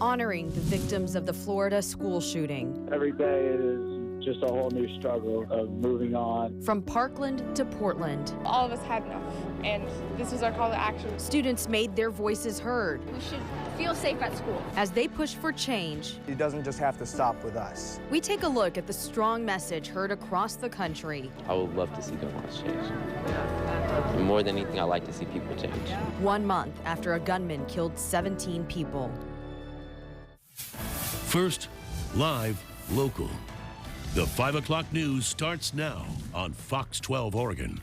Honoring the victims of the Florida school shooting. Every day it is just a whole new struggle of moving on. From Parkland to Portland. All of us had enough, and this was our call to action. Students made their voices heard. We should feel safe at school. As they push for change. It doesn't just have to stop with us. We take a look at the strong message heard across the country. I would love to see gun laws change. And more than anything, I like to see people change. 1 month after a gunman killed 17 people. First, live, local. The 5 o'clock news starts now on Fox 12 Oregon.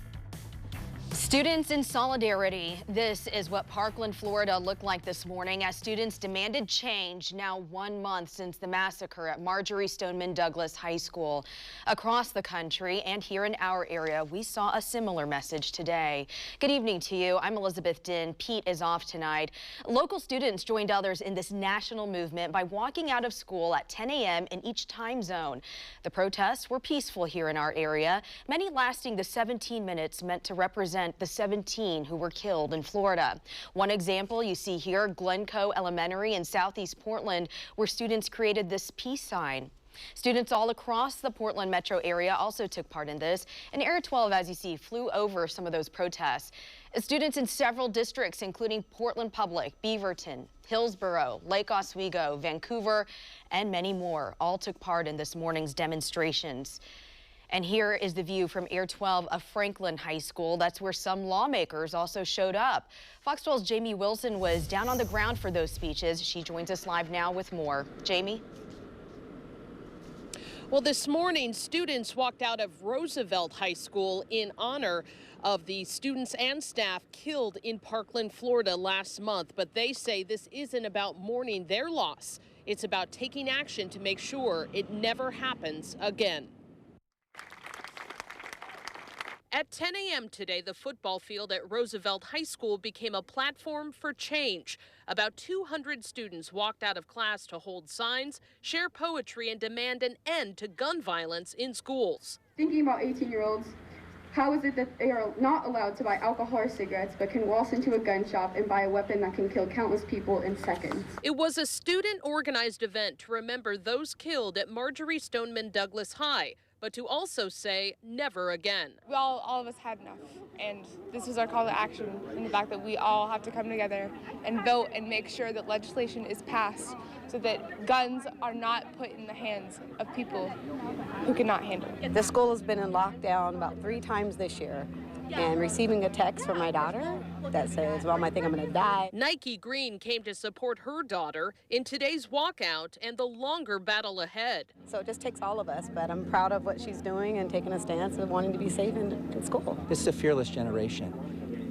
Students in solidarity. This is what Parkland, Florida looked like this morning as students demanded change now 1 month since the massacre at Marjorie Stoneman Douglas High School. Across the country and here in our area, we saw a similar message today. Good evening to you. I'm Elizabeth Dinh. Pete is off tonight. Local students joined others in this national movement by walking out of school at 10 a.m. in each time zone. The protests were peaceful here in our area, many lasting the 17 minutes meant to represent the 17 who were killed in Florida. One example you see here, Glencoe Elementary in southeast Portland, where students created this peace sign. Students all across the Portland metro area also took part in this, and Air 12, as you see, flew over some of those protests. Students in several districts, including Portland Public, Beaverton, Hillsborough, Lake Oswego, Vancouver, and many more, all took part in this morning's demonstrations. And here is the view from Air 12 of Franklin High School. That's where some lawmakers also showed up. Fox 12's Jamie Wilson was down on the ground for those speeches. She joins us live now with more. Jamie? Well, this morning, students walked out of Roosevelt High School in honor of the students and staff killed in Parkland, Florida last month. But they say this isn't about mourning their loss. It's about taking action to make sure it never happens again. At 10 a.m. today, the football field at Roosevelt High School became a platform for change. About 200 students walked out of class to hold signs, share poetry, and demand an end to gun violence in schools. Thinking about 18-year-olds, how is it that they are not allowed to buy alcohol or cigarettes but can waltz into a gun shop and buy a weapon that can kill countless people in seconds? It was a student-organized event to remember those killed at Marjorie Stoneman Douglas High, but to also say never again. All of us had enough, and this was our call to action, and the fact that we all have to come together and vote and make sure that legislation is passed so that guns are not put in the hands of people who cannot handle it. The school has been in lockdown about 3 times this year, and receiving a text from my daughter that says, Mom, I think I'm going to die. Nike Green came to support her daughter in today's walkout and the longer battle ahead. So it just takes all of us, but I'm proud of what she's doing and taking a stance and wanting to be safe in school. This is a fearless generation.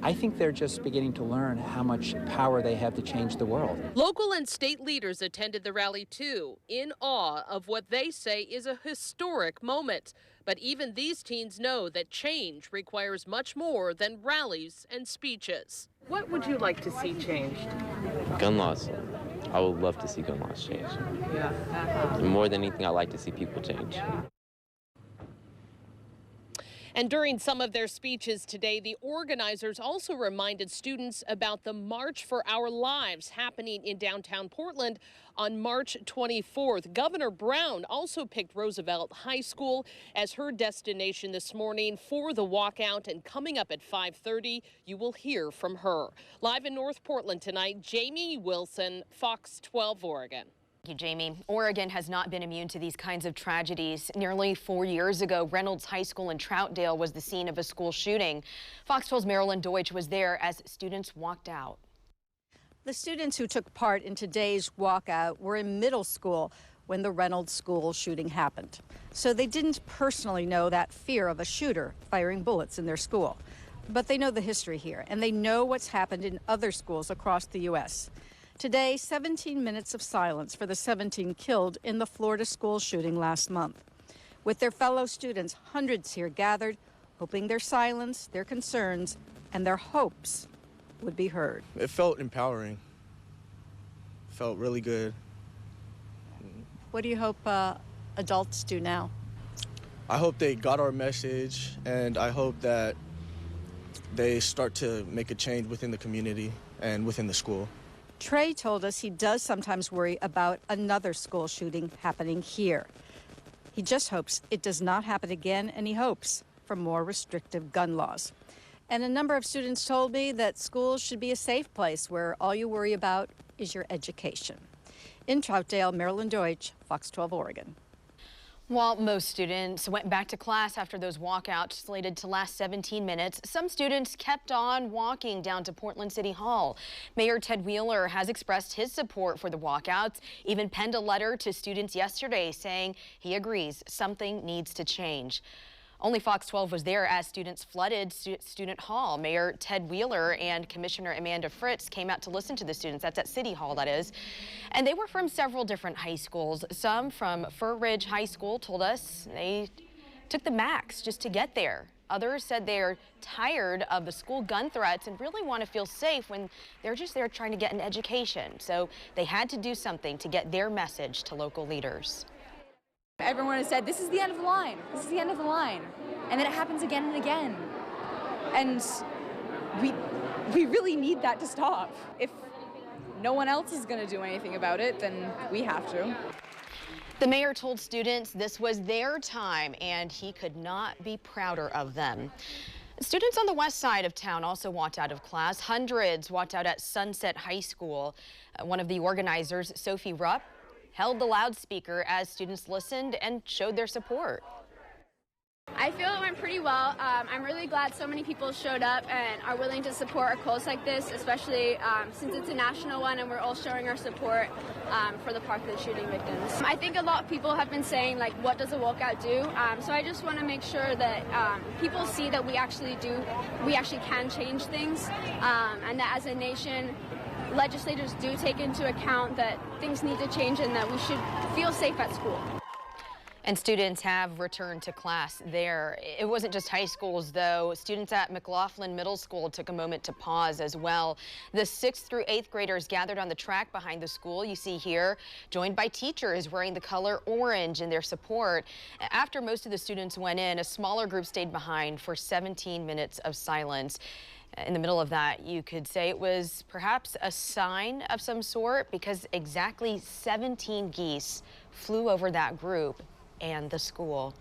I think they're just beginning to learn how much power they have to change the world. Local and state leaders attended the rally too, in awe of what they say is a historic moment. But even these teens know that change requires much more than rallies and speeches. What would you like to see changed? Gun laws. I would love to see gun laws change. Yeah. And more than anything, I like to see people change. And during some of their speeches today, the organizers also reminded students about the March for Our Lives happening in downtown Portland on March 24th. Governor Brown also picked Roosevelt High School as her destination this morning for the walkout. And coming up at 5:30, you will hear from her. Live in North Portland tonight, Jamie Wilson, Fox 12 Oregon. Thank you, Jamie. Oregon has not been immune to these kinds of tragedies. Nearly 4 years ago, Reynolds High School in Troutdale was the scene of a school shooting. Fox 12's Marilyn Deutsch was there as students walked out. The students who took part in today's walkout were in middle school when the Reynolds school shooting happened. So they didn't personally know that fear of a shooter firing bullets in their school. But they know the history here, and they know what's happened in other schools across the U.S. Today, 17 minutes of silence for the 17 killed in the Florida school shooting last month. With their fellow students, hundreds here gathered, hoping their silence, their concerns, and their hopes would be heard. It felt empowering. Felt really good. What do you hope adults do now? I hope they got our message, and I hope that they start to make a change within the community and within the school. Trey told us he does sometimes worry about another school shooting happening here. He just hopes it does not happen again, and he hopes for more restrictive gun laws. And a number of students told me that schools should be a safe place where all you worry about is your education. In Troutdale, Marilyn Deutsch, Fox 12 Oregon. While most students went back to class after those walkouts slated to last 17 minutes, some students kept on walking down to Portland City Hall. Mayor Ted Wheeler has expressed his support for the walkouts, even penned a letter to students yesterday saying he agrees something needs to change. Only Fox 12 was there as students flooded Student Hall. Mayor Ted Wheeler and Commissioner Amanda Fritz came out to listen to the students. That's at City Hall, that is. And they were from several different high schools. Some from Fur Ridge High School told us they took the max just to get there. Others said they're tired of the school gun threats and really want to feel safe when they're just there trying to get an education. So they had to do something to get their message to local leaders. Everyone has said, this is the end of the line. This is the end of the line. And then it happens again and again. And we really need that to stop. If no one else is going to do anything about it, then we have to. The mayor told students this was their time, and he could not be prouder of them. Students on the west side of town also walked out of class. Hundreds walked out at Sunset High School. One of the organizers, Sophie Rupp, held the loudspeaker as students listened and showed their support. I feel it went pretty well. I'm really glad so many people showed up and are willing to support a cause like this, especially since it's a national one and we're all showing our support for the Parkland shooting victims. I think a lot of people have been saying, like, what does a walkout do? So I just want to make sure that people see that we actually can change things, and that as a nation, legislators do take into account that things need to change and that we should feel safe at school. And students have returned to class there. It wasn't just high schools, though. Students at McLaughlin Middle School took a moment to pause as well. The 6th through 8th graders gathered on the track behind the school, you see here, joined by teachers wearing the color orange in their support. After most of the students went in, a smaller group stayed behind for 17 minutes of silence. In the middle of that, you could say it was perhaps a sign of some sort, because exactly 17 geese flew over that group and the school.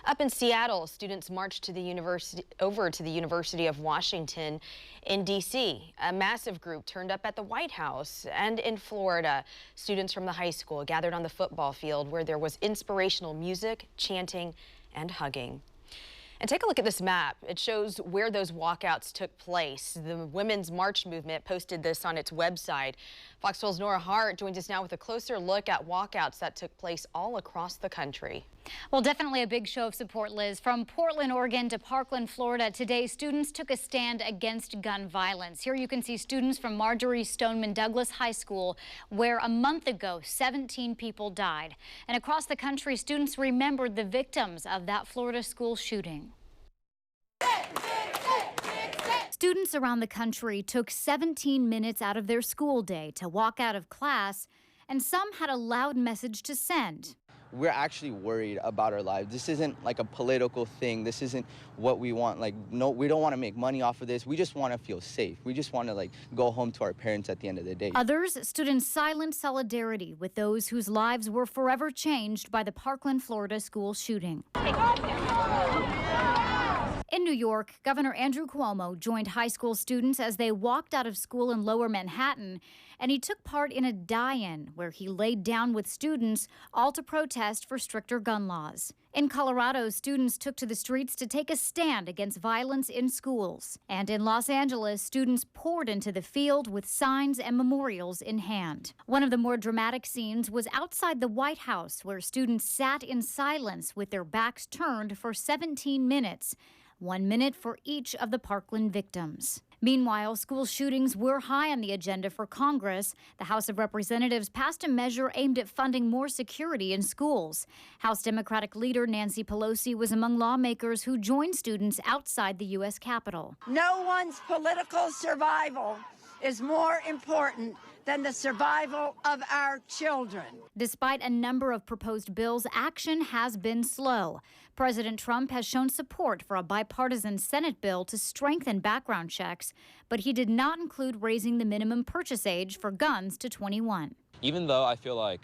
Up in Seattle, students marched to the University of Washington in D.C. A massive group turned up at the White House. And in Florida, students from the high school gathered on the football field where there was inspirational music, chanting, and hugging. And take a look at this map. It shows where those walkouts took place. The Women's March Movement posted this on its website. Fox 12's Nora Hart joins us now with a closer look at walkouts that took place all across the country. Well, definitely a big show of support, Liz. From Portland, Oregon to Parkland, Florida, today students took a stand against gun violence. Here you can see students from Marjorie Stoneman Douglas High School, where a month ago 17 people died. And across the country, students remembered the victims of that Florida school shooting. Students around the country took 17 minutes out of their school day to walk out of class, and some had a loud message to send. We're actually worried about our lives. This isn't like a political thing. This isn't what we want. Like, no, we don't want to make money off of this. We just want to feel safe. We just want to, like, go home to our parents at the end of the day. Others stood in silent solidarity with those whose lives were forever changed by the Parkland, Florida school shooting. In New York, Governor Andrew Cuomo joined high school students as they walked out of school in Lower Manhattan, and he took part in a die-in where he laid down with students, all to protest for stricter gun laws. In Colorado, students took to the streets to take a stand against violence in schools. And in Los Angeles, students poured into the field with signs and memorials in hand. One of the more dramatic scenes was outside the White House, where students sat in silence with their backs turned for 17 minutes. 1 minute for each of the Parkland victims. Meanwhile, school shootings were high on the agenda for Congress. The House of Representatives passed a measure aimed at funding more security in schools. House Democratic leader Nancy Pelosi was among lawmakers who joined students outside the U.S. Capitol. No one's political survival is more important than the survival of our children. Despite a number of proposed bills, action has been slow. President Trump has shown support for a bipartisan Senate bill to strengthen background checks, but he did not include raising the minimum purchase age for guns to 21. Even though I feel like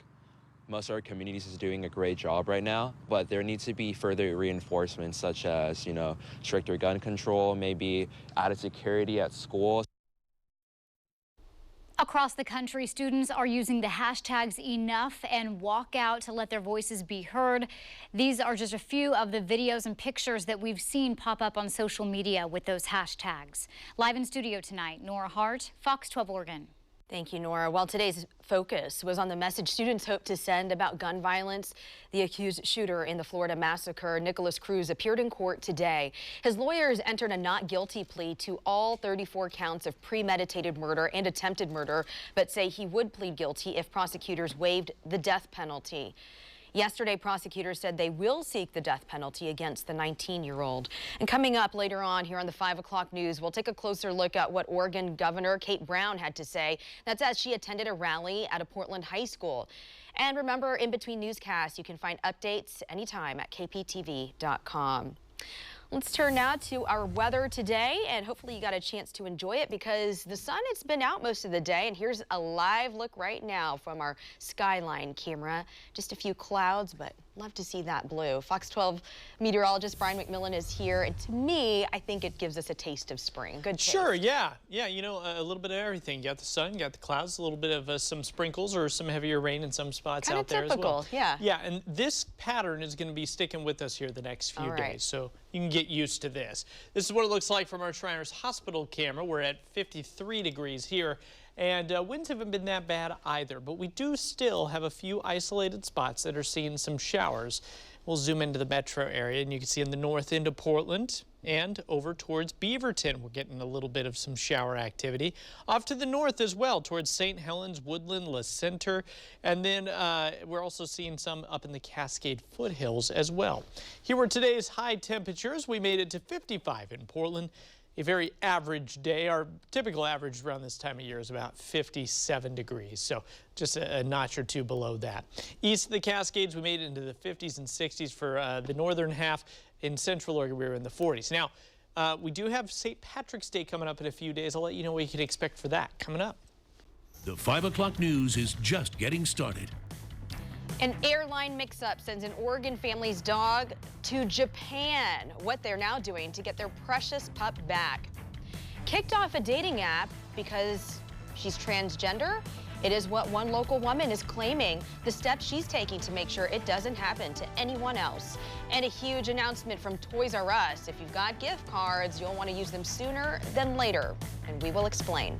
most of our communities is doing a great job right now, but there needs to be further reinforcements such as, stricter gun control, maybe added security at schools. Across the country, students are using the hashtags enough and walk out to let their voices be heard. These are just a few of the videos and pictures that we've seen pop up on social media with those hashtags. Live in studio tonight, Nora Hart, Fox 12 Oregon. Thank you, Nora. Well, today's focus was on the message students hope to send about gun violence. The accused shooter in the Florida massacre, Nicholas Cruz, appeared in court today. His lawyers entered a not guilty plea to all 34 counts of premeditated murder and attempted murder, but say he would plead guilty if prosecutors waived the death penalty. Yesterday, prosecutors said they will seek the death penalty against the 19-year-old. And coming up later on here on the 5 o'clock news, we'll take a closer look at what Oregon Governor Kate Brown had to say. That's as she attended a rally at a Portland high school. And remember, in between newscasts, you can find updates anytime at kptv.com. Let's turn now to our weather today, and hopefully you got a chance to enjoy it because the sun has been out most of the day, and here's a live look right now from our skyline camera. Just a few clouds, but love to see that blue. Fox 12 meteorologist Brian McMillan is here, and to me, I think it gives us a taste of spring. Good taste. Sure, yeah, a little bit of everything. You got the sun, you got the clouds, a little bit of some sprinkles or some heavier rain in some spots out there as well. Yeah. Yeah, and this pattern is going to be sticking with us here the next few days, so you can get used to this. This is what it looks like from our Shriners Hospital camera. We're at 53 degrees here, and winds haven't been that bad either, but we do still have a few isolated spots that are seeing some showers. We'll zoom into the metro area, and you can see in the north into Portland and over towards Beaverton. We're getting a little bit of some shower activity. Off to the north as well, towards St. Helens, Woodland, La Center, and then we're also seeing some up in the Cascade foothills as well. Here were today's high temperatures. We made it to 55 in Portland. A very average day. Our typical average around this time of year is about 57 degrees, so just a notch or two below that. East of the Cascades, we made it into the 50s and 60s for the northern half. In Central Oregon, we were in the 40s. Now, we do have St. Patrick's Day coming up in a few days. I'll let you know what you can expect for that coming up. The 5 o'clock news is just getting started. An airline mix-up sends an Oregon family's dog to Japan. What they're now doing to get their precious pup back. Kicked off a dating app because she's transgender? It is what one local woman is claiming, the steps she's taking to make sure it doesn't happen to anyone else. And a huge announcement from Toys R Us. If you've got gift cards, you'll want to use them sooner than later, and we will explain.